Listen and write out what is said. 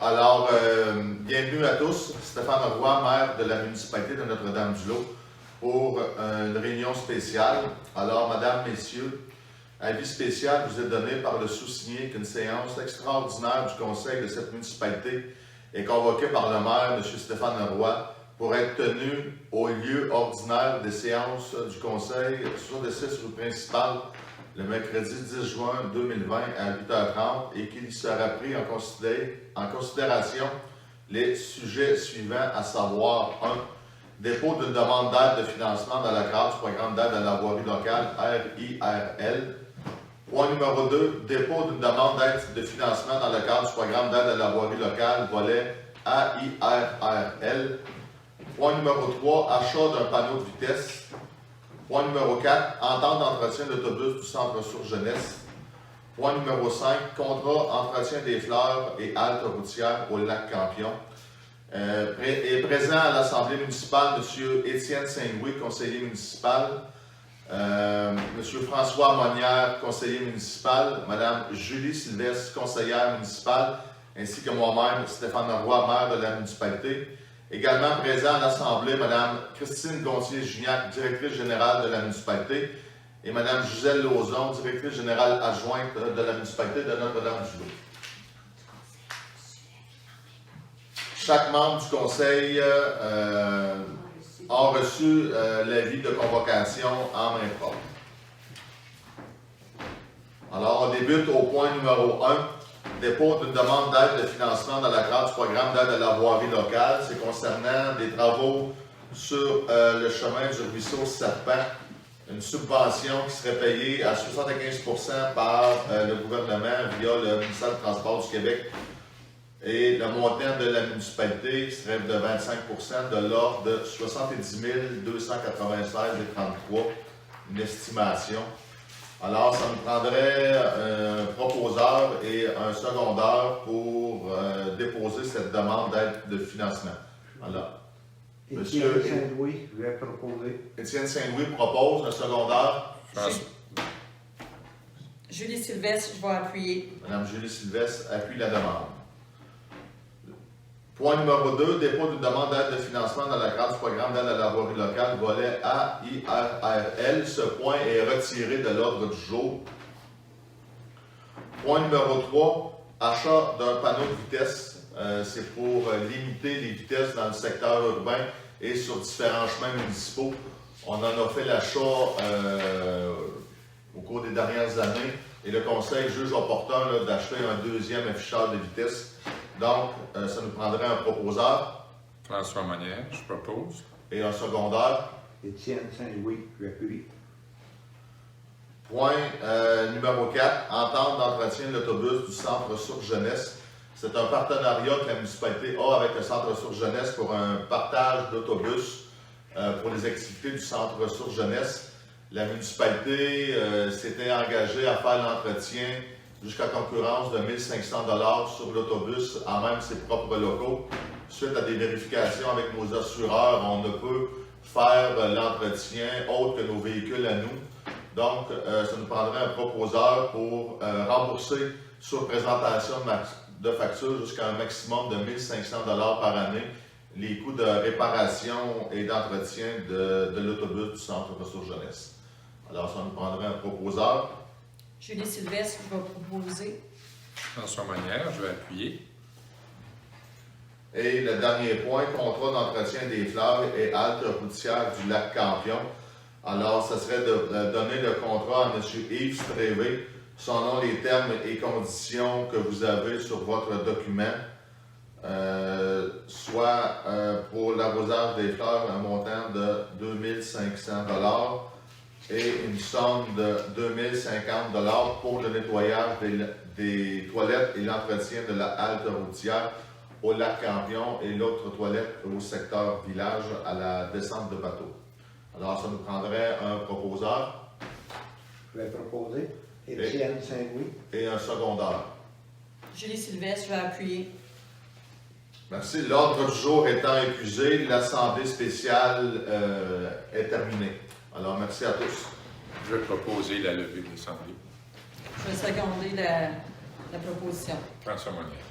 Alors, bienvenue à tous. Stéphane Roy, maire de la municipalité de Notre-Dame-du-Lot, pour une réunion spéciale. Alors, mesdames, messieurs, avis spécial vous est donné par le sous-signé qu'une séance extraordinaire du conseil de cette municipalité est convoquée par le maire, M. Stéphane Roy, pour être tenue au lieu ordinaire des séances du conseil sur le site principal le mercredi 10 juin 2020 à 8h30 et qu'il y sera pris en considération les sujets suivants, à savoir 1. Dépôt d'une demande d'aide de financement dans le cadre du programme d'aide à la voirie locale RIRL. Point numéro 2. Dépôt d'une demande d'aide de financement dans le cadre du programme d'aide à la voirie locale volet AIRRL. Point numéro 3. Achat d'un panneau de vitesse. Point numéro 4. Entente d'entretien d'autobus du centre ressources jeunesse. Point numéro 5. Contrat entretien des fleurs et haltes routières au lac Campion. Est présent à l'Assemblée municipale M. Étienne Saint-Louis, conseiller municipal. M. François Monnière, conseiller municipal. Mme Julie Sylvestre, conseillère municipale, ainsi que moi-même, Stéphane Roy, maire de la municipalité. Également présent à l'Assemblée, Mme Christine Gontier-Gignac, directrice générale de la municipalité, et Mme Gisèle Lauzon, directrice générale adjointe de la municipalité de Notre-Dame-du-Lot. Chaque membre du conseil a reçu l'avis de convocation en main propre. Alors, on débute au point numéro 1. Dépôt d'une demande d'aide de financement dans le cadre du programme d'aide à la voirie locale. C'est concernant des travaux sur le chemin du ruisseau Serpent. Une subvention qui serait payée à 75% par le gouvernement via le ministère du Transport du Québec. Et le montant de la municipalité serait de 25% de l'ordre de 70 296,33, une estimation. Alors, ça nous prendrait un proposeur et un secondeur pour déposer cette demande d'aide de financement. Voilà. Étienne Saint-Louis, je vais proposer. Étienne Saint-Louis propose un secondeur. Julie Sylvestre, je vais appuyer. Madame Julie Sylvestre appuie la demande. Point numéro 2, dépôt d'une demande d'aide de financement dans le cadre du programme d'aide à la voirie locale, volet AIRRL. Ce point est retiré de l'ordre du jour. Point numéro 3, achat d'un panneau de vitesse. C'est pour limiter les vitesses dans le secteur urbain et sur différents chemins municipaux. On en a fait l'achat au cours des dernières années et le conseil juge opportun d'acheter un deuxième afficheur de vitesse. Donc, ça nous prendrait un proposeur. François Monnière, je propose. Et un secondaire. Étienne Saint-Louis, j'appuie. Point numéro 4, entente d'entretien de l'autobus du centre ressources jeunesse. C'est un partenariat que la municipalité a avec le centre ressources jeunesse pour un partage d'autobus pour les activités du centre ressources jeunesse. La municipalité s'était engagée à faire l'entretien jusqu'à concurrence de 1 500 $ sur l'autobus à même ses propres locaux. Suite à des vérifications avec nos assureurs, on ne peut faire l'entretien autre que nos véhicules à nous. Donc, ça nous prendrait un proposeur pour rembourser sur présentation de facture jusqu'à un maximum de 1 500 $ par année les coûts de réparation et d'entretien de l'autobus du centre ressources jeunesse. Alors, ça nous prendrait un proposeur. Julie Sylvestre, je vais proposer. François Monnière, je vais appuyer. Et le dernier point, contrat d'entretien des fleurs et haltes routières du lac Campion. Alors, ça serait de donner le contrat à M. Yves Strévé, selon les termes et conditions que vous avez sur votre document, soit pour l'arrosage des fleurs, un montant de 2 500 $ et une somme de 2 050 $ pour le nettoyage des toilettes et l'entretien de la halte routière au lac Campion et l'autre toilette au secteur village à la descente de bateau. Alors, ça nous prendrait un proposeur. Je vais proposer. Étienne Saint-Louis. Et un secondaire. Julie Sylvestre, je vais appuyer. Merci. L'ordre du jour étant épuisé, l'Assemblée spéciale est terminée. Alors, merci à tous. Je vais proposer la levée de l'Assemblée. Je vais seconder la proposition. François Monnière.